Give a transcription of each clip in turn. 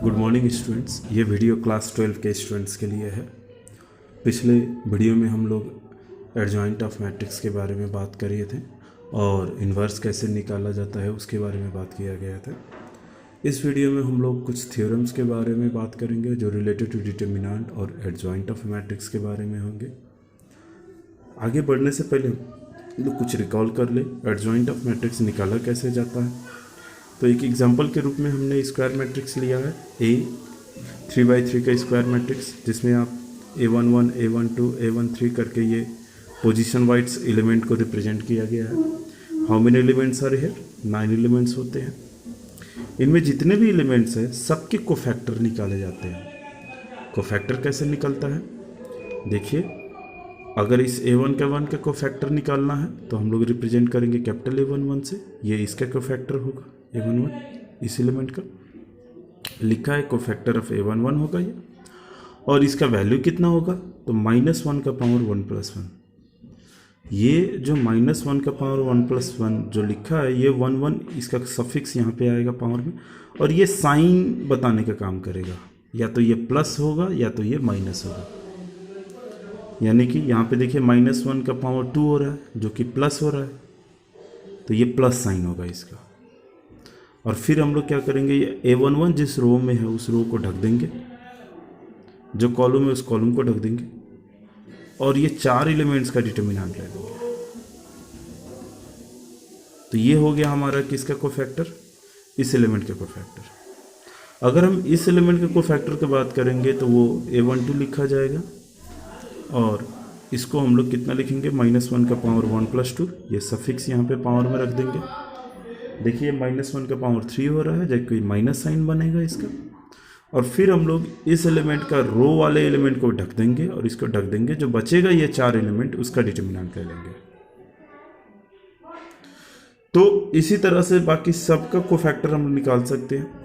Good morning students. ये video class 12 के students के लिए है। पिछले वीडियो में हम लोग एडजॉइंट ऑफ मैट्रिक्स के बारे में बात कर रहे थे और इन्वर्स कैसे निकाला जाता है उसके बारे में बात किया गया था। इस वीडियो में हम लोग कुछ थ्योरम्स के बारे में बात करेंगे जो रिलेटेड टू डिटर्मिनेंट और एडजॉइंट ऑफ मैट्रिक्स के बारे में होंगे। आगे बढ़ने से पहले लोग कुछ रिकॉल कर ले, एडजॉइंट ऑफ मैट्रिक्स निकाला कैसे जाता है। तो एक एग्जांपल के रूप में हमने स्क्वायर मैट्रिक्स लिया है ए 3/3 का स्क्वायर मैट्रिक्स, जिसमें आप A11, A12, A13 करके ये पोजीशन वाइज एलिमेंट को रिप्रेजेंट किया गया है। How many elements are here? 9 elements होते हैं। इनमें जितने भी एलिमेंट्स हैं सबके कोफैक्टर निकाले जाते हैं। कोफैक्टर कैसे निकलता है देखिए, अगर इस A1 का 1 का कोफैक्टर निकालना है तो हम लोग रिप्रेजेंट करेंगे कैपिटल A11 से। ये इसका कोफैक्टर होगा A11, इस एलिमेंट का लिखा है कोफैक्टर ऑफ A11 होगा ये। और इसका वैल्यू कितना होगा तो -1 का पावर 1 + 1। ये जो -1 का पावर 1 + 1 जो लिखा है ये 1 इसका सफिक्स यहाँ पे आएगा पावर में, और ये साइन बताने का काम करेगा। या तो ये प्लस होगा या तो ये माइनस होगा। यानी कि यहाँ पे देखिए -1 का पावर 2 हो रहा है जो कि प्लस हो रहा है, तो ये प्लस साइन होगा इसका। और फिर हम लोग क्या करेंगे, ये A11 जिस रो में है उस रो को ढक देंगे, जो कॉलम है उस कॉलम को ढक देंगे, और ये 4 एलिमेंट्स का डिटर्मिनेंट ले लेंगे। तो ये हो गया हमारा किसका कोफैक्टर, इस एलिमेंट का कोफैक्टर। अगर हम इस एलिमेंट के कोफैक्टर की बात करेंगे तो वो A12 लिखा जाएगा, और इसको हम लोग कितना लिखेंगे, -1 का पावर 1 + 2। ये सफिक्स यहाँ पे पावर में रख देंगे। देखिए -1 का पावर 3 हो रहा है, जब कोई माइनस साइन बनेगा इसका। और फिर हम लोग इस एलिमेंट का रो वाले एलिमेंट को ढक देंगे और इसको ढक देंगे, जो बचेगा ये 4 एलिमेंट उसका डिटर्मिनेंट ले लेंगे। तो इसी तरह से बाकी सबका कोफैक्टर हम निकाल सकते हैं।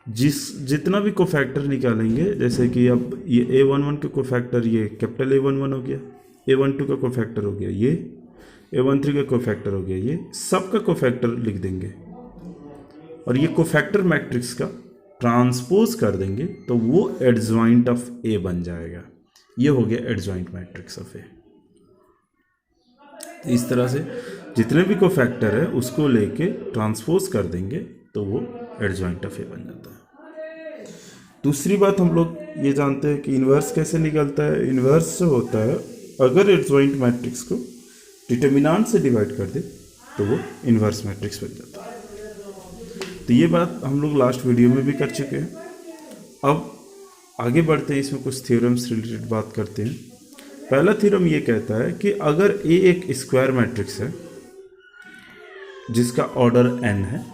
जितना भी कोफैक्टर निकालेंगे, जैसे कि अब ये A11 का कोफैक्टर ये कैपिटल A11 हो गया, A12 का कोफैक्टर हो गया ये, A13 का कोफैक्टर हो गया ये, सब का कोफैक्टर लिख देंगे और ये कोफैक्टर मैट्रिक्स का ट्रांसपोज कर देंगे तो वो एडजॉइंट ऑफ A बन जाएगा। ये हो गया एडजॉइंट मैट्रिक्स ऑफ A। इस तरह से जितने भी कोफैक्टर है उसको लेके ट्रांसपोज कर देंगे तो वो एडजॉइंट ऑफ A बन जाता है। दूसरी बात हम लोग ये जानते हैं कि इन्वर्स कैसे निकलता है। इन्वर्स जो होता है, अगर एडजॉइंट मैट्रिक्स को डिटर्मिनेंट से डिवाइड कर दे तो वो इन्वर्स मैट्रिक्स बन जाता है। तो ये बात हम लोग लास्ट वीडियो में भी कर चुके हैं। अब आगे बढ़ते हैं, इसमें कुछ थ्योरम्स रिलेटेड बात करते हैं। पहला थ्योरम ये कहता है कि अगर A एक स्क्वायर मैट्रिक्स है जिसका ऑर्डर n है,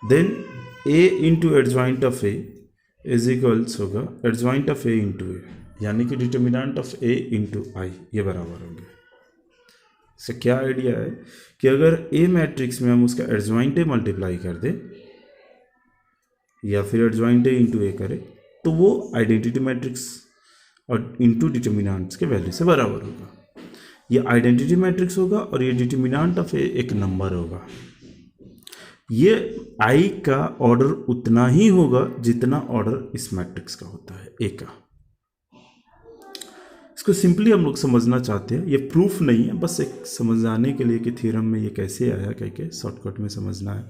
then A into adjoint of A is equals होगा adjoint of A into A, यानी कि determinant of A into I ये बराबर होंगे। इससे क्या आइडिया है कि अगर A मैट्रिक्स में हम उसका एडजॉइंट A मल्टीप्लाई कर दें या फिर एडजॉइंट A इंटू A करें तो वो आइडेंटिटी मैट्रिक्स और इंटू डिटर्मिनेंट्स के वैल्यू से बराबर होगा। ये आइडेंटिटी मैट्रिक्स होगा और ये डिटर्मिनेंट ऑफ A एक नंबर होगा। ये I का ऑर्डर उतना ही होगा जितना ऑर्डर इस मैट्रिक्स का होता है A का। इसको सिंपली हम लोग समझना चाहते हैं, ये प्रूफ नहीं है, बस एक समझाने के लिए कि थ्योरम में ये कैसे आया कह के शॉर्टकट में समझना है।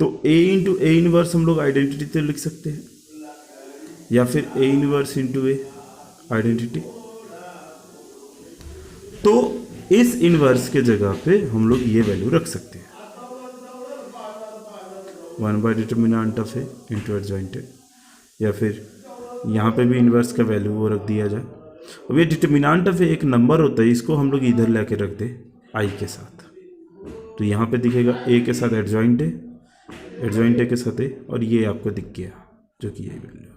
तो A इंटू A इनवर्स हम लोग आइडेंटिटी तो लिख सकते हैं, या फिर A inverse into A identity. तो इस इनवर्स के जगह पे हम लोग ये वैल्यू रख सकते हैं 1/डिटर्मिनेंट of A into adjoint A, या फिर यहाँ पे भी इनवर्स का वैल्यू वो रख दिया जाए। अब ये डिटर्मिनेंट ऑफ A एक नंबर होता है, इसको हम लोग इधर लेके रख दे I के साथ, तो यहाँ पे दिखेगा A के साथ एडजॉइंट A के साथ A, और ये आपको दिख गया जो कि यही वैल्यू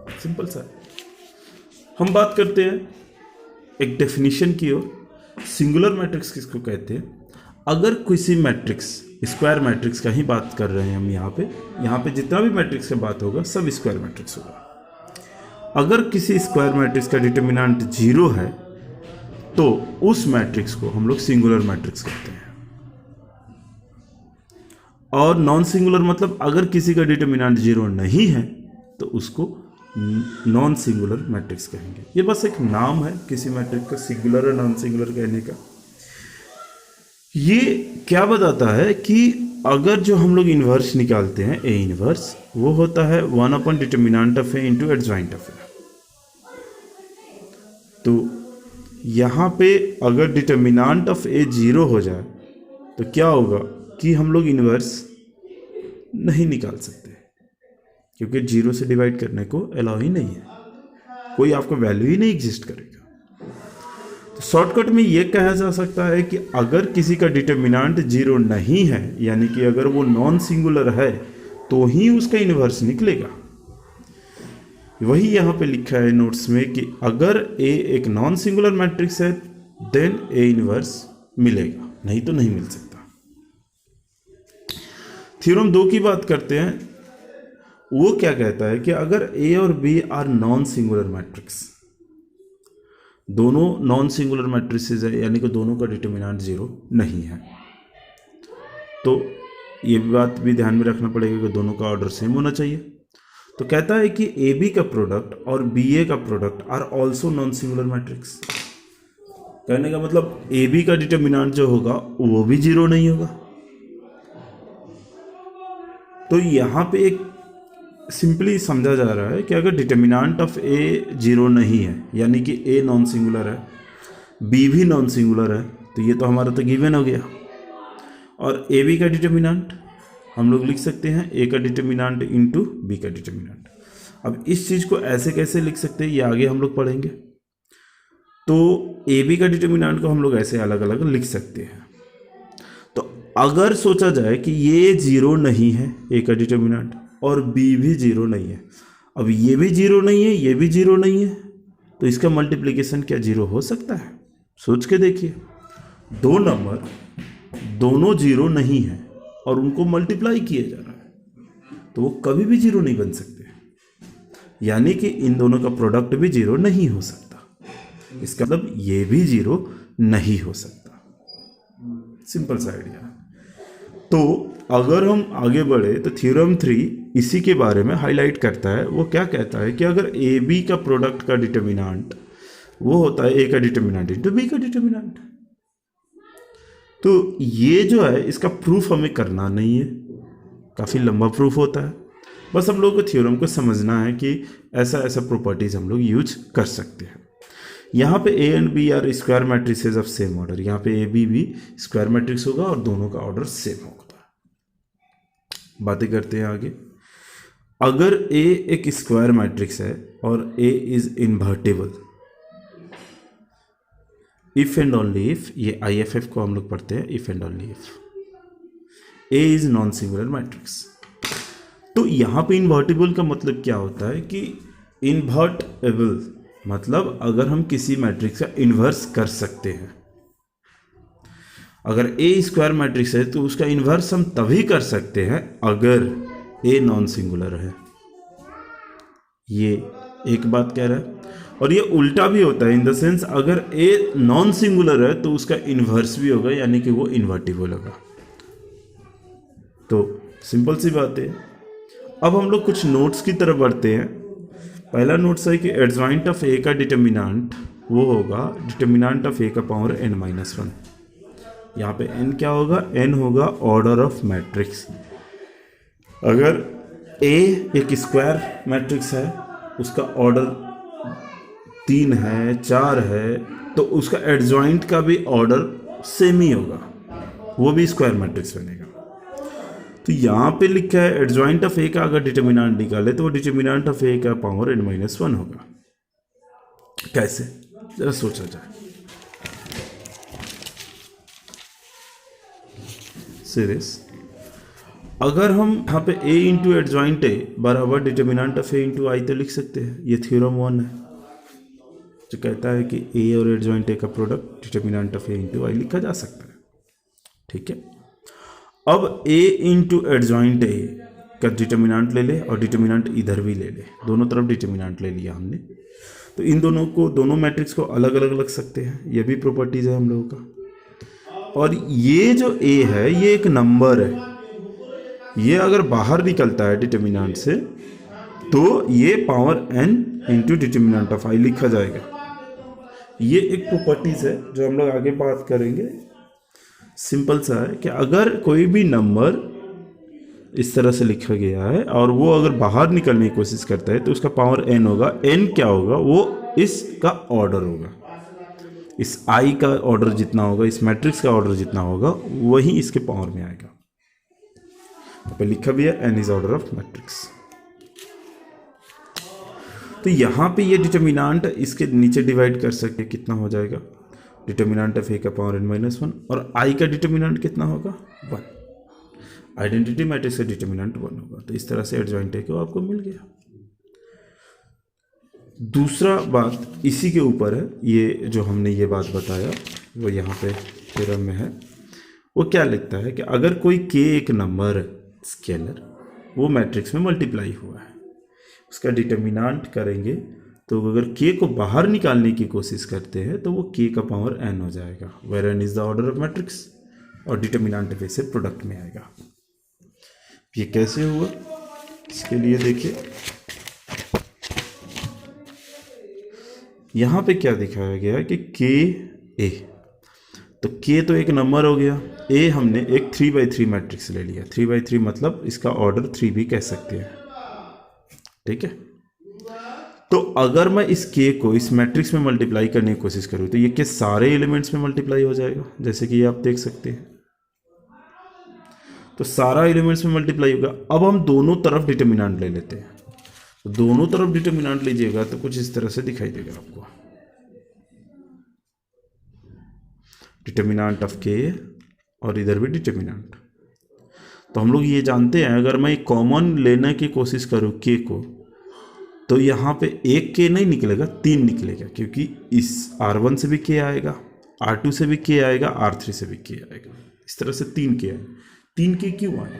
है। सिंपल सा। हम बात करते हैं एक डेफिनेशन की ओर। सिंगुलर मैट्रिक्स किसको कहते हैं? अगर किसी मैट्रिक्स, स्क्वायर मैट्रिक्स का ही बात कर रहे हैं हम यहाँ पे जितना भी मैट्रिक्स का बात होगा सब स्क्वायर मैट्रिक्स होगा। अगर किसी स्क्वायर मैट्रिक्स का डिटर्मिनेंट 0 है तो उस मैट्रिक्स को हम लोग सिंगुलर मैट्रिक्स कहते हैं। और नॉन सिंगुलर मतलब अगर किसी का डिटर्मिनेंट जीरो नहीं है तो उसको नॉन सिंगुलर मैट्रिक्स कहेंगे। ये बस एक नाम है किसी मैट्रिक्स का सिंगुलर और नॉन सिंगुलर कहने का। ये क्या बताता है कि अगर जो हम लोग इन्वर्स निकालते हैं ए इन्वर्स, वो होता है 1/डिटर्मिनेंट of A into adjoint of A. तो यहाँ पे अगर डिटर्मिनेंट ऑफ ए जीरो हो जाए तो क्या होगा कि हम लोग इन्वर्स नहीं निकाल सकते, क्योंकि जीरो से डिवाइड करने को अलाउ ही नहीं है, कोई आपका वैल्यू ही नहीं एग्जिस्ट करेगा। तो शॉर्टकट में ये कहा जा सकता है कि अगर किसी का डिटर्मिनेंट जीरो नहीं है, यानी कि अगर वो नॉन सिंगुलर है, तो ही उसका इन्वर्स निकलेगा। वही यहाँ पे लिखा है नोट्स में कि अगर ए एक नॉन सिंगुलर मैट्रिक्स है देन ए इन्वर्स मिलेगा, नहीं तो नहीं मिल सकता। थ्योरम 2 की बात करते हैं। वो क्या कहता है कि अगर ए और B are non singular matrix, दोनों नॉन सिंगुलर मैट्रिसेस है, यानी कि दोनों का डिटर्मिनेंट जीरो नहीं है, तो ये बात भी ध्यान में रखना पड़ेगा कि दोनों का ऑर्डर सेम होना चाहिए। तो कहता है कि ए बी का प्रोडक्ट और बी ए का product are also non singular matrix. कहने का मतलब ए बी का डिटर्मिनेंट जो होगा वो भी जीरो नहीं होगा। तो यहाँ पे एक सिंपली समझा जा रहा है कि अगर डिटर्मिनेंट ऑफ ए जीरो नहीं है, यानी कि ए नॉन सिंगुलर है, बी भी नॉन सिंगुलर है, तो ये तो हमारा तो गिवन हो गया। और ए बी का डिटर्मिनेंट हम लोग लिख सकते हैं ए का डिटर्मिनेंट इंटू बी का डिटर्मिनेंट। अब इस चीज़ को ऐसे कैसे लिख सकते हैं ये आगे हम लोग पढ़ेंगे। तो ए बी का डिटर्मिनेंट को हम लोग ऐसे अलग अलग लिख सकते हैं। तो अगर सोचा जाए कि ये जीरो नहीं है ए का डिटर्मिनेंट और बी भी जीरो नहीं है, अब ये भी जीरो नहीं है, ये भी जीरो नहीं है, तो इसका मल्टीप्लिकेशन क्या जीरो हो सकता है? सोच के देखिए, दो नंबर दोनों जीरो नहीं है और उनको मल्टीप्लाई किया जा रहा है, तो वो कभी भी जीरो नहीं बन सकते, यानी कि इन दोनों का प्रोडक्ट भी जीरो नहीं हो सकता। इसका मतलब ये भी जीरो नहीं हो सकता। सिंपल सा आइडिया। तो अगर हम आगे बढ़े तो थ्योरम 3 इसी के बारे में हाईलाइट करता है। वो क्या कहता है कि अगर ए बी का प्रोडक्ट का डिटर्मिनेंट वो होता है ए का डिटर्मिनेंट इंटू बी का डिटर्मिनेंट, तो ये जो है इसका प्रूफ हमें करना नहीं है, काफ़ी लंबा प्रूफ होता है। बस हम लोग को थ्योरम को समझना है कि ऐसा ऐसा प्रॉपर्टीज हम लोग यूज कर सकते हैं। यहाँ पे A and B are square matrices of same order, यहाँ पे ए बी भी स्क्वायर मैट्रिक्स होगा और दोनों का ऑर्डर सेम होगा। बातें करते हैं आगे। अगर ए एक स्क्वायर मैट्रिक्स है और A is invertible, if and only if, ये IFF को हम लोग पढ़ते हैं, if and only if A is non singular matrix. तो यहाँ पे इन्वर्टिबल का मतलब क्या होता है कि इन्वर्टेबल मतलब अगर हम किसी मैट्रिक्स का इन्वर्स कर सकते हैं। अगर ए स्क्वायर मैट्रिक्स है तो उसका इन्वर्स हम तभी कर सकते हैं अगर ए नॉन सिंगुलर है। ये एक बात कह रहा है, और ये उल्टा भी होता है इन द सेंस अगर ए नॉन सिंगुलर है तो उसका इन्वर्स भी होगा, यानी कि वो इन्वर्टिबल होगा। तो सिंपल सी बात है। अब हम लोग कुछ नोट्स की तरफ बढ़ते हैं। पहला नोट्स है कि एडजॉइंट ऑफ ए का डिटर्मिनेंट वो होगा डिटर्मिनेंट ऑफ ए का पावर n-1। यहाँ पे n क्या होगा? n होगा ऑर्डर ऑफ मैट्रिक्स। अगर a एक स्क्वायर मैट्रिक्स है, उसका ऑर्डर 3 है, 4 है, तो उसका एडजॉइंट का भी ऑर्डर सेम ही होगा, वो भी स्क्वायर मैट्रिक्स बनेगा। तो यहाँ पे लिखा है एडजॉइंट ऑफ ए का अगर डिटर्मिनेंट निकाले तो वो डिटर्मिनेंट ऑफ ए का पावर n-1 होगा। कैसे? जरा सोचा जाए। सीरियस, अगर हम यहाँ पे a इंटू एडजॉइंट ए बराबर डिटर्मिनेंट ऑफ ए इंटू आई तो लिख सकते हैं। ये थ्योरम 1 है जो कहता है कि a और एडजॉइंट ए का product determinant of A into I लिखा जा सकता है। ठीक है, अब a इंटू एडजॉइंट ए का डिटर्मिनेंट ले ले और डिटर्मिनेंट इधर भी ले ले, दोनों तरफ डिटर्मिनेंट ले लिया हमने, तो इन दोनों मैट्रिक्स को अलग अलग रख सकते हैं। ये भी प्रॉपर्टीज है हम लोगों का। और ये जो a है ये एक नंबर है, ये अगर बाहर निकलता है डिटर्मिनेंट से तो ये power n into determinant of i लिखा जाएगा। ये एक प्रॉपर्टीज है जो हम लोग आगे बात करेंगे। सिंपल सा है कि अगर कोई भी नंबर इस तरह से लिखा गया है और वो अगर बाहर निकलने की कोशिश करता है तो उसका पावर n होगा। n क्या होगा, वो इसका ऑर्डर होगा, इस i का ऑर्डर जितना होगा, इस मैट्रिक्स का ऑर्डर जितना होगा वही इसके पावर में आएगा। तो लिखा भी है n is order of matrix. तो यहाँ पे ये डिटर्मिनेंट इसके नीचे डिवाइड कर सकते, कितना हो जाएगा, डिटर्मिनेंट ऑफ a का पावर n-1 और i का डिटर्मिनेंट कितना होगा 1। आइडेंटिटी मैट्रिक्स का डिटर्मिनेंट 1 होगा। तो इस तरह से एडजॉइंट a को आपको मिल गया। दूसरा बात इसी के ऊपर है, ये जो हमने ये बात बताया वो यहाँ पे थ्योरम में है। वो क्या लिखता है कि अगर कोई k एक नंबर स्केलर वो मैट्रिक्स में मल्टीप्लाई हुआ है, उसका डिटर्मिनेंट करेंगे तो अगर k को बाहर निकालने की कोशिश करते हैं तो वो k का पावर n हो जाएगा, where n is the order of matrix, और डिटर्मिनेंट वैसे प्रोडक्ट में आएगा। ये कैसे हुआ, इसके लिए देखिए यहाँ पे क्या दिखाया गया कि k a, तो k तो एक नंबर हो गया, a हमने एक 3x3 मैट्रिक्स ले लिया। 3x3 मतलब इसका ऑर्डर 3 भी कह सकते हैं, ठीक है। तो अगर मैं इस k को इस मैट्रिक्स में मल्टीप्लाई करने की कोशिश करूँ तो ये के सारे एलिमेंट्स में मल्टीप्लाई हो जाएगा, जैसे कि ये आप देख सकते हैं। तो सारा एलिमेंट्स में मल्टीप्लाई होगा। अब हम दोनों तरफ डिटर्मिनेंट ले लेते हैं। तो दोनों तरफ डिटर्मिनेंट लीजिएगा तो कुछ इस तरह से दिखाई देगा आपको, डिटर्मिनेंट ऑफ k और इधर भी डिटर्मिनेंट। तो हम लोग ये जानते हैं अगर मैं कॉमन लेने की कोशिश करूँ k को तो यहाँ पे एक k नहीं निकलेगा, 3 निकलेगा, क्योंकि इस R1 से भी k आएगा, R2 से भी k आएगा, R3 से भी k आएगा। इस तरह से 3 k आए। 3 k क्यों आए?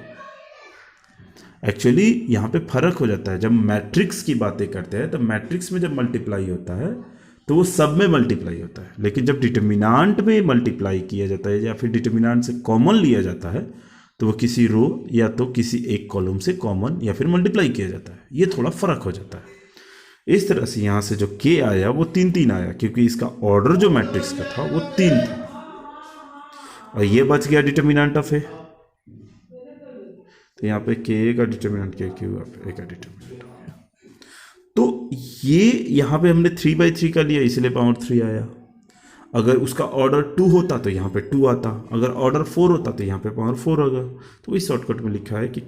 एक्चुअली यहाँ पे फर्क हो जाता है। जब मैट्रिक्स की बातें करते हैं तो मैट्रिक्स में जब मल्टीप्लाई होता है तो वो सब में मल्टीप्लाई होता है, लेकिन जब डिटर्मिनेंट में मल्टीप्लाई किया जाता है या फिर डिटर्मिनेंट से कॉमन लिया जाता है तो वो किसी रो या तो किसी एक कॉलम से कॉमन या फिर मल्टीप्लाई किया जाता है। ये थोड़ा फर्क हो जाता है। इस तरह से यहाँ से जो k आया वो 3-3 आया, क्योंकि इसका ऑर्डर जो मैट्रिक्स का था वो 3 था, और ये बच गया डिटर्मिनेंट ऑफ a। तो यहाँ पे k का डिटर्मिनेंट क्या, q a का डिटर्मिनेंट हो गया। तो ये यहाँ पे हमने 3/3 का लिया इसलिए पावर 3 आया। अगर उसका ऑर्डर 2 होता तो यहाँ पे 2 आता, अगर ऑर्डर 4 होता तो यहाँ पे पावर 4 होगा। तो इस शॉर्टकट में लिखा है कि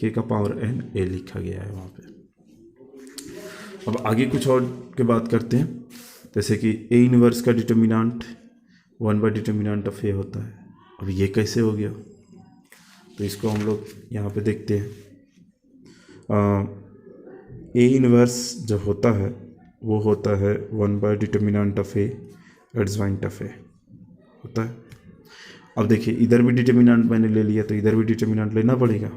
k का पावर n a लिखा गया है वहाँ पे। अब आगे कुछ और की बात करते हैं, जैसे कि a इनवर्स का डिटर्मिनेंट 1/डिटर्मिनेंट ऑफ a होता है। अब ये कैसे हो गया, तो इसको हम लोग यहाँ पे देखते हैं। a इनवर्स जो होता है वो होता है 1/डिटर्मिनेंट of a adjoint of a होता है। अब देखिए इधर भी डिटर्मिनेंट मैंने ले लिया तो इधर भी डिटर्मिनेंट लेना पड़ेगा।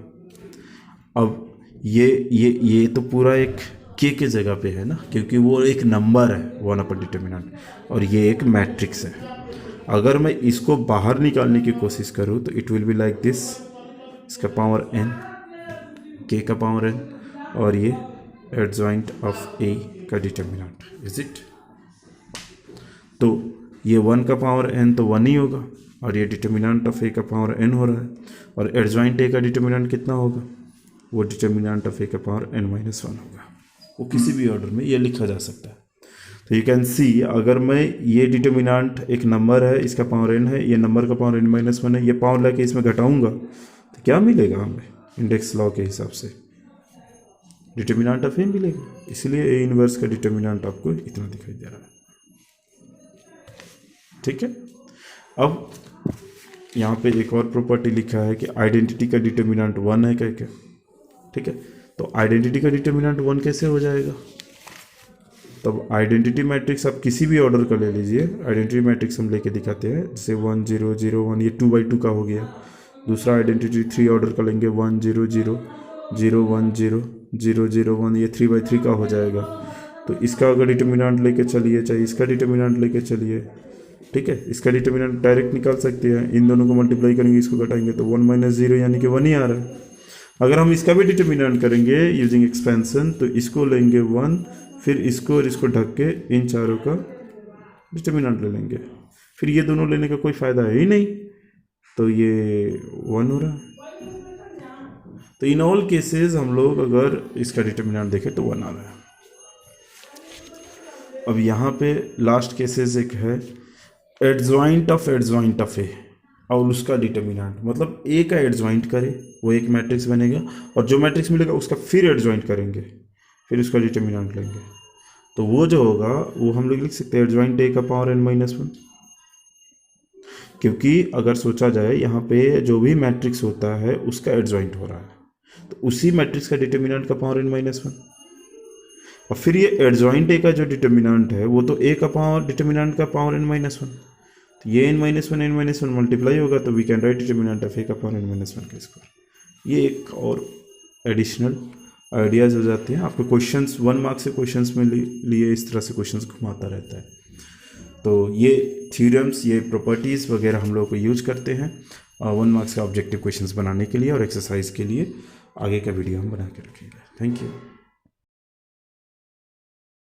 अब ये तो पूरा एक k के जगह पे है ना, क्योंकि वो एक नंबर है 1/डिटर्मिनेंट, और ये एक मैट्रिक्स है। अगर मैं इसको बाहर निकालने की कोशिश करूँ तो it will be like this, इसका पावर n, k का पावर n, और ये एडजॉइंट ऑफ a का डिटर्मिनेंट, इज इट। तो ये 1 का पावर n तो 1 ही होगा, और ये डिटर्मिनेंट ऑफ a का पावर n हो रहा है, और एडजॉइंट a का डिटर्मिनेंट कितना होगा, वो डिटर्मिनेंट ऑफ a का पावर n-1 होगा। वो किसी भी ऑर्डर में ये लिखा जा सकता है। तो यू कैन सी, अगर मैं ये डिटर्मिनेंट एक नंबर है, इसका पावर n है, ये नंबर का पावर n-1 है, ये पावर लेके इसमें घटाऊंगा तो क्या मिलेगा हमें, इंडेक्स लॉ के हिसाब से डिटर्मिनेंट ऑफ a मिलेगा। इसलिए a इनवर्स का डिटर्मिनेंट आपको इतना दिखाई दे रहा है, ठीक है। अब यहाँ पे एक और प्रॉपर्टी लिखा है कि आइडेंटिटी का डिटर्मिनेंट 1 है क्या, ठीक है। तो आइडेंटिटी का डिटर्मिनेंट 1 कैसे हो जाएगा, तब आइडेंटिटी मैट्रिक्स आप किसी भी ऑर्डर का ले लीजिए। आइडेंटिटी मैट्रिक्स हम लेके दिखाते हैं, जैसे 1 0 0 1, ये 2/2 का हो गया। दूसरा आइडेंटिटी 3 ऑर्डर का लेंगे, 1 0 0 0 1 0 0 0 1, ये 3/3 का हो जाएगा। तो इसका अगर डिटर्मिनेंट लेके चलिए, चाहे इसका डिटर्मिनेंट लेके चलिए, ठीक है। इसका डिटर्मिनेंट डायरेक्ट निकाल सकते हैं, इन दोनों को मल्टीप्लाई करेंगे, इसको घटाएंगे तो 1 - 0 यानी कि 1 ही आ रहा है। अगर हम इसका भी डिटर्मिनेंट करेंगे यूजिंग एक्सपेंशन तो इसको लेंगे 1, फिर इसको और इसको ढक के इन चारों का डिटर्मिनेंट ले लेंगे। फिर ये दोनों लेने का कोई फ़ायदा है ही नहीं, तो ये 1 हो रहा है। तो इन ऑल केसेस हम लोग अगर इसका डिटर्मिनेंट देखें तो 1 आ रहा है। अब यहाँ पे लास्ट केसेस एक है एडजॉइंट ऑफ ए और उसका डिटर्मिनेंट, मतलब ए का एडजॉइंट करे वो एक मैट्रिक्स बनेगा और जो मैट्रिक्स मिलेगा उसका फिर एडजॉइंट करेंगे, फिर उसका डिटर्मिनेंट लेंगे। तो वो जो होगा वो हम लोग लिख सकते हैं एडजॉइंट ए का पावर n-1, क्योंकि अगर सोचा जाए यहाँ पे जो भी मैट्रिक्स होता है उसका एडजॉइंट हो रहा है तो उसी मैट्रिक्स का डिटर्मिनेंट का पावर n-1। और फिर ये एडजॉइंट ए का जो डिटर्मिनेंट है वो तो ए का पावर डिटर्मिनेंट का पावर n-1, तो ये n-1 मल्टीप्लाई होगा तो we can write determinant of A का पावर n-1 का स्क्वायर। ये एक और एडिशनल आइडियाज़ हो जाते हैं। आपको क्वेश्चंस 1 मार्क्स से क्वेश्चंस में लिए इस तरह से क्वेश्चंस घुमाता रहता है। तो ये थ्योरम्स, ये प्रॉपर्टीज़ वगैरह हम लोग को यूज करते हैं 1 मार्क्स का ऑब्जेक्टिव क्वेश्चंस बनाने के लिए और एक्सरसाइज के लिए। आगे का वीडियो हम बना के रखेंगे। Thank you.